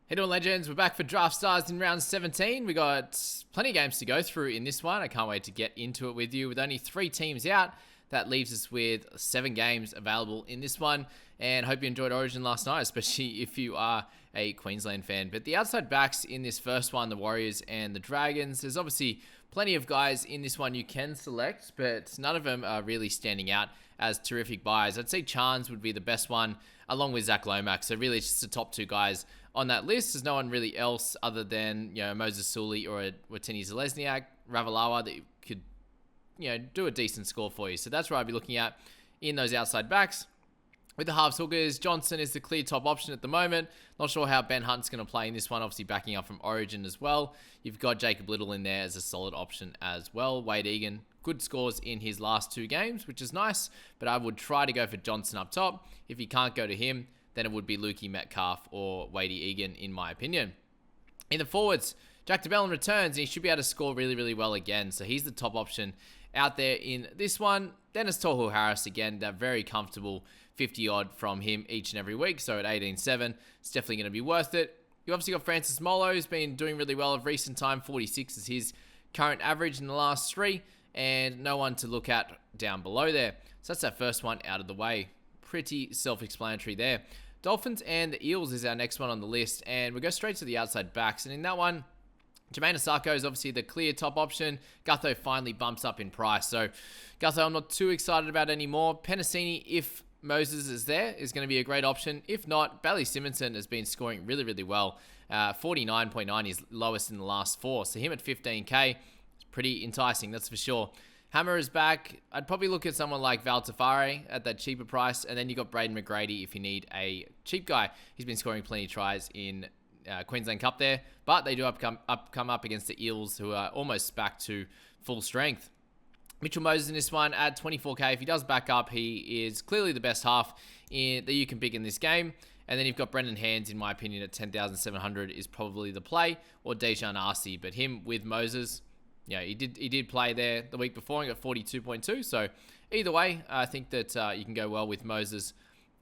Hey doing, legends? We're back for Draft Stars in round 17. We got plenty of games to go through in this one. I can't wait to get into it with you. With only 3 teams out, that leaves us with 7 games available in this one. And hope you enjoyed Origin last night, especially if you are a Queensland fan. But the outside backs in this first one, the Warriors and the Dragons, there's obviously plenty of guys in this one you can select, but none of them are really standing out as terrific buys. I'd say Chance would be the best one, along with Zach Lomax. So really, it's just the top 2 guys on that list. There's no one really else other than, Moses Sully or Watini Zalesniak, Ravalawa that could, do a decent score for you. So that's where I'd be looking at in those outside backs. With the halves hookers, Johnson is the clear top option at the moment. Not sure how Ben Hunt's going to play in this one, obviously backing up from Origin as well. You've got Jacob Little in there as a solid option as well. Wade Egan, good scores in his last 2 games, which is nice, but I would try to go for Johnson up top. If you can't go to him, then it would be Lukey Metcalf or Wade Egan, in my opinion. In the forwards, Jack DeBellin returns, and he should be able to score really, really well again. So he's the top option out there in this one. Dennis Tohu Harris, again, that very comfortable 50-odd from him each and every week. So at 18.7, it's definitely going to be worth it. You obviously got Francis Molo, who's been doing really well of recent time. 46 is his current average in the last 3, and no one to look at down below there. So that's that first one out of the way. Pretty self-explanatory there. Dolphins and the Eels is our next one on the list, and we go straight to the outside backs. And in that one, Jermaine Asako is obviously the clear top option. Gutho finally bumps up in price. So Gutho, I'm not too excited about anymore. Penasini, if Moses is there, is going to be a great option. If not, Bailey Simonson has been scoring really, really well. 49.9 is lowest in the last 4. So him at 15k is pretty enticing, that's for sure. Hammer is back. I'd probably look at someone like Val Tafari at that cheaper price. And then you got Braden McGrady if you need a cheap guy. He's been scoring plenty of tries in Queensland Cup there. But they do come up against the Eels, who are almost back to full strength. Mitchell Moses in this one at 24k. If he does back up, he is clearly the best half that you can pick in this game. And then you've got Brendan Hands, in my opinion, at 10,700 is probably the play, or Dejan Arce. But him with Moses, he did play there the week before and got 42.2. So either way, I think that you can go well with Moses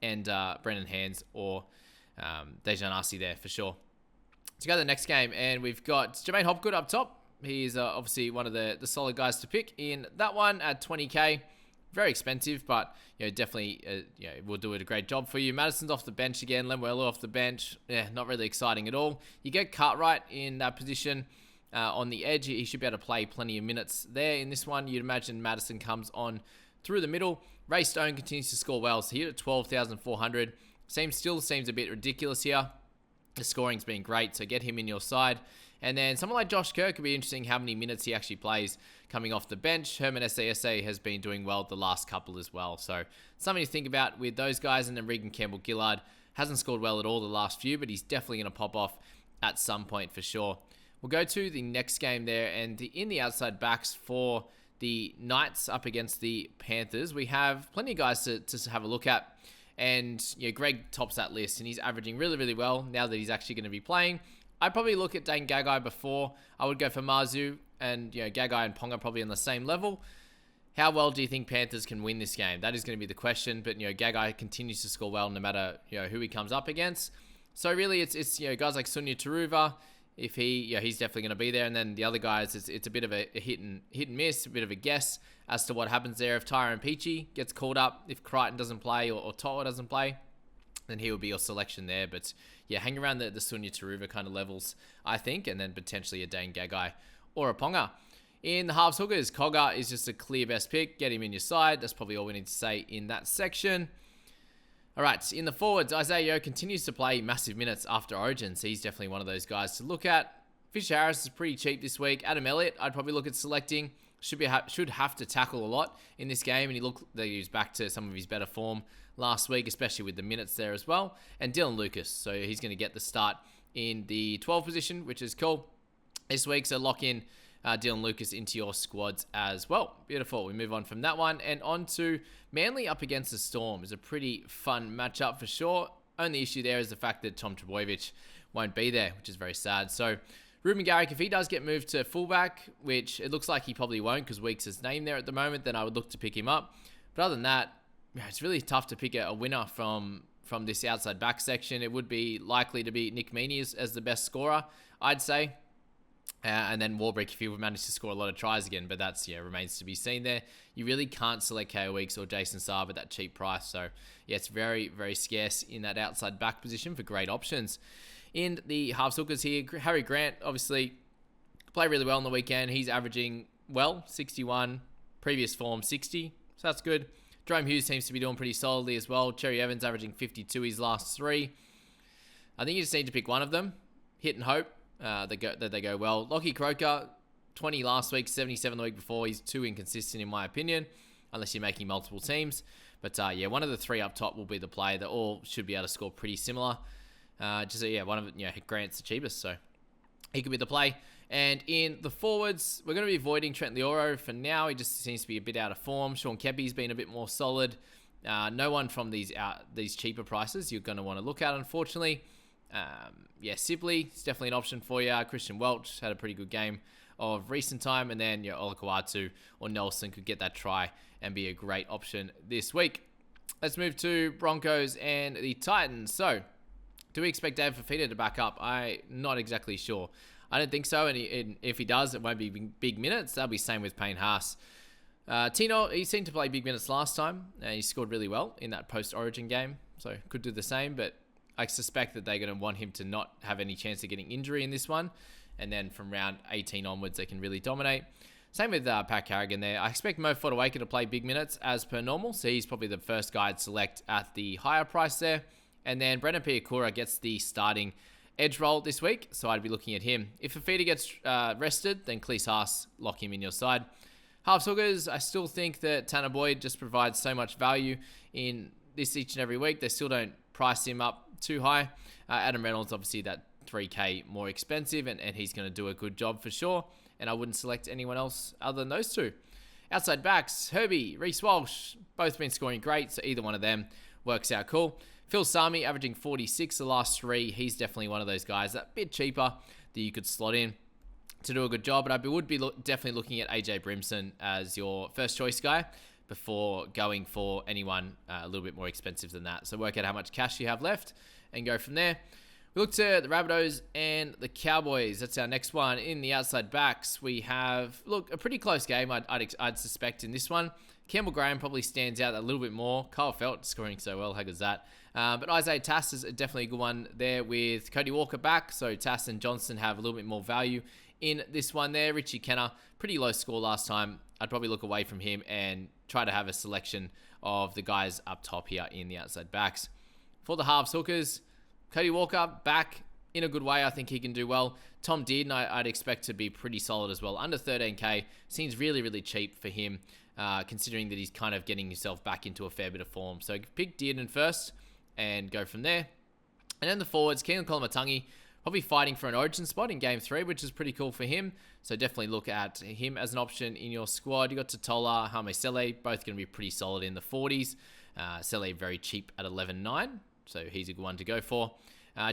and Brendan Hands or Dejan Arce there for sure. Let's go to the next game, and we've got Jermaine Hopgood up top. He's obviously one of the solid guys to pick in that one at 20k. Very expensive, but definitely will do it a great job for you. Madison's off the bench again. Lemuelu off the bench. Yeah, not really exciting at all. You get Cartwright in that position on the edge. He should be able to play plenty of minutes there in this one. You'd imagine Madison comes on through the middle. Ray Stone continues to score well. So here at 12,400. Still seems a bit ridiculous here. The scoring's been great, so get him in your side. And then someone like Josh Kerr could be interesting how many minutes he actually plays coming off the bench. Herman SASA has been doing well the last couple as well. So something to think about with those guys. And then Regan Campbell-Gillard hasn't scored well at all the last few, but he's definitely going to pop off at some point for sure. We'll go to the next game there. And in the outside backs for the Knights up against the Panthers, we have plenty of guys to have a look at. And Greg tops that list, and he's averaging really, really well now that he's actually going to be playing. I'd probably look at Dane Gagai before. I would go for Marzu, and Gagai and Ponga probably on the same level. How well do you think Panthers can win this game? That is going to be the question. But Gagai continues to score well no matter who he comes up against. So really, it's guys like Sunya Taruva. If he's definitely going to be there, and then the other guys, it's a bit of a hit and miss, a bit of a guess as to what happens there. If Tyrone Peachy gets called up, if Crichton doesn't play or Toa doesn't play, then he would be your selection there. But yeah, hang around the Sunya Taruva kind of levels, I think, and then potentially a Dane Gagai or a Ponga. In the halves hookers, Cogger is just a clear best pick. Get him in your side. That's probably all we need to say in that section. All right, in the forwards, Isaiah Yeo continues to play massive minutes after Origin, so he's definitely one of those guys to look at. Fisher Harris is pretty cheap this week. Adam Elliott, I'd probably look at selecting. Should have to tackle a lot in this game, and he was back to some of his better form last week, especially with the minutes there as well. And Dylan Lucas, so he's going to get the start in the 12 position, which is cool this week. So lock in Dylan Lucas into your squads as well. Beautiful. We move on from that one and on to Manly up against the Storm. Is a pretty fun matchup for sure. Only issue there is the fact that Tom Trbojevic won't be there, which is very sad. So Ruben Garrick, if he does get moved to fullback, which it looks like he probably won't because Weeks is named there at the moment, then I would look to pick him up. But other than that, it's really tough to pick a winner from from this outside back section, it would be likely to be Nick Meaney as the best scorer, I'd say. And then Warbrick if he would manage to score a lot of tries again, but that's remains to be seen there. You really can't select KO Weeks or Jason Saab at that cheap price, so it's very, very scarce in that outside back position for great options. In the halves hookers here, Harry Grant obviously played really well on the weekend. He's averaging 61, previous form 60, so that's good. Jerome Hughes seems to be doing pretty solidly as well. Cherry Evans averaging 52 his last 3. I think you just need to pick one of them, hit and hope that they go well. Lockie Croker, 20 last week, 77 the week before. He's too inconsistent in my opinion, unless you're making multiple teams. But one of the 3 up top will be the play that all should be able to score pretty similar. One of Grant's the cheapest, so he could be the play. And in the forwards, we're going to be avoiding Trent Leoro for now. He just seems to be a bit out of form. Sean Kepi's been a bit more solid. No one from these cheaper prices you're going to want to look at, unfortunately. Sibley is definitely an option for you. Christian Welch had a pretty good game of recent time, and then Olakau'atu or Nelson could get that try and be a great option this week. Let's move to Broncos and the Titans. So, do we expect Dave Fafita to back up? I'm not exactly sure. I don't think so, and if he does, it won't be big minutes. That'll be same with Payne Haas. Tino, he seemed to play big minutes last time, and he scored really well in that post-Origin game, so could do the same, but I suspect that they're going to want him to not have any chance of getting injury in this one. And then from round 18 onwards, they can really dominate. Same with Pat Carrigan there. I expect Mo Fotuaika to play big minutes as per normal. So he's probably the first guy to select at the higher price there. And then Brendan Piakura gets the starting edge role this week. So I'd be looking at him. If Fafita gets rested, then Cleese Haas, lock him in your side. Halves hookers, I still think that Tanner Boyd just provides so much value in this each and every week. They still don't price him up too high. Adam Reynolds, obviously that 3K more expensive, and he's going to do a good job for sure. And I wouldn't select anyone else other than those 2. Outside backs, Herbie, Reece Walsh, both been scoring great, so either one of them works out cool. Phil Sami averaging 46 the last 3. He's definitely one of those guys that bit cheaper that you could slot in to do a good job. But I would be definitely looking at AJ Brimson as your first choice guy before going for anyone a little bit more expensive than that. So work out how much cash you have left and go from there. We look to the Rabbitohs and the Cowboys. That's our next one. In the outside backs, we have, a pretty close game, I'd suspect in this one. Campbell Graham probably stands out a little bit more. Kyle Felt scoring so well. How good's that? But Isaiah Tass is definitely a good one there with Cody Walker back. So Tass and Johnson have a little bit more value in this one there. Richie Kenner, pretty low score last time. I'd probably look away from him and try to have a selection of the guys up top here in the outside backs. For the halves hookers, Cody Walker back in a good way. I think he can do well. Tom Dearden, I'd expect to be pretty solid as well. Under 13K seems really, really cheap for him, considering that he's kind of getting himself back into a fair bit of form. So pick Dearden first and go from there. And then the forwards, Keelan Kolomatangi, probably fighting for an Origin spot in Game 3, which is pretty cool for him. So definitely look at him as an option in your squad. You got Totola, Hame Sele, both going to be pretty solid in the 40s. Sele very cheap at 11.9, so he's a good one to go for.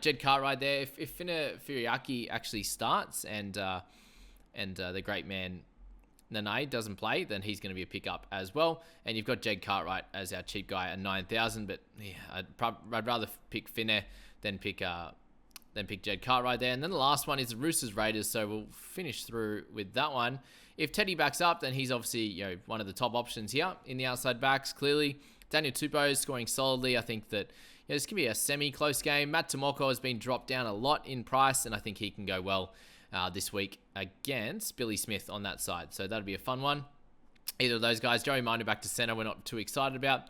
Jed Cartwright there. If Fina Furiaki actually starts and the great man Nanae doesn't play, then he's going to be a pickup as well. And you've got Jed Cartwright as our cheap guy at 9,000, but I'd rather pick Finna than pick Jed Cartwright there. And then the last one is the Roosters Raiders, so we'll finish through with that one. If Teddy backs up, then he's obviously one of the top options here in the outside backs, clearly. Daniel Tupou is scoring solidly. I think that this can be a semi-close game. Matt Tomoko has been dropped down a lot in price, and I think he can go well this week against Billy Smith on that side. So that'll be a fun one. Either of those guys. Joey Manu back to center, we're not too excited about.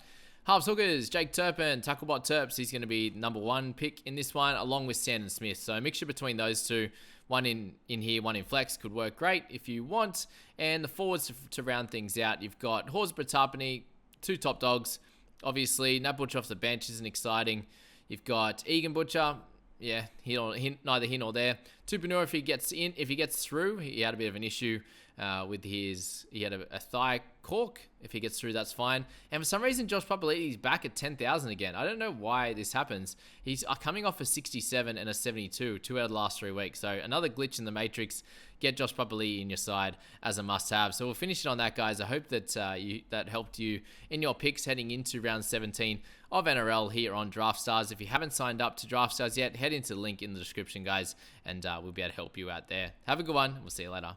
Halves hookers, Jake Turpin, Tacklebot Terps. He's going to be number 1 pick in this one, along with Sandon Smith. So a mixture between those two. One in here, one in flex could work great if you want. And the forwards to round things out, you've got Horsburgh Tarpany, 2 top dogs. Obviously, Nat Butcher off the bench isn't exciting. You've got Egan Butcher. Yeah, neither here nor there. Tupanua, if he gets through, he had a bit of an issue with he had a thigh Cork. If he gets through, that's fine. And for some reason, Josh Papali'i's back at 10,000 again. I don't know why this happens. He's coming off a 67 and a 72, 2 out of the last 3 weeks. So another glitch in the matrix. Get Josh Papali'i in your side as a must-have. So we'll finish it on that, guys. I hope that that helped you in your picks heading into round 17 of NRL here on Draftstars. If you haven't signed up to Draftstars yet, head into the link in the description, guys, and we'll be able to help you out there. Have a good one. We'll see you later.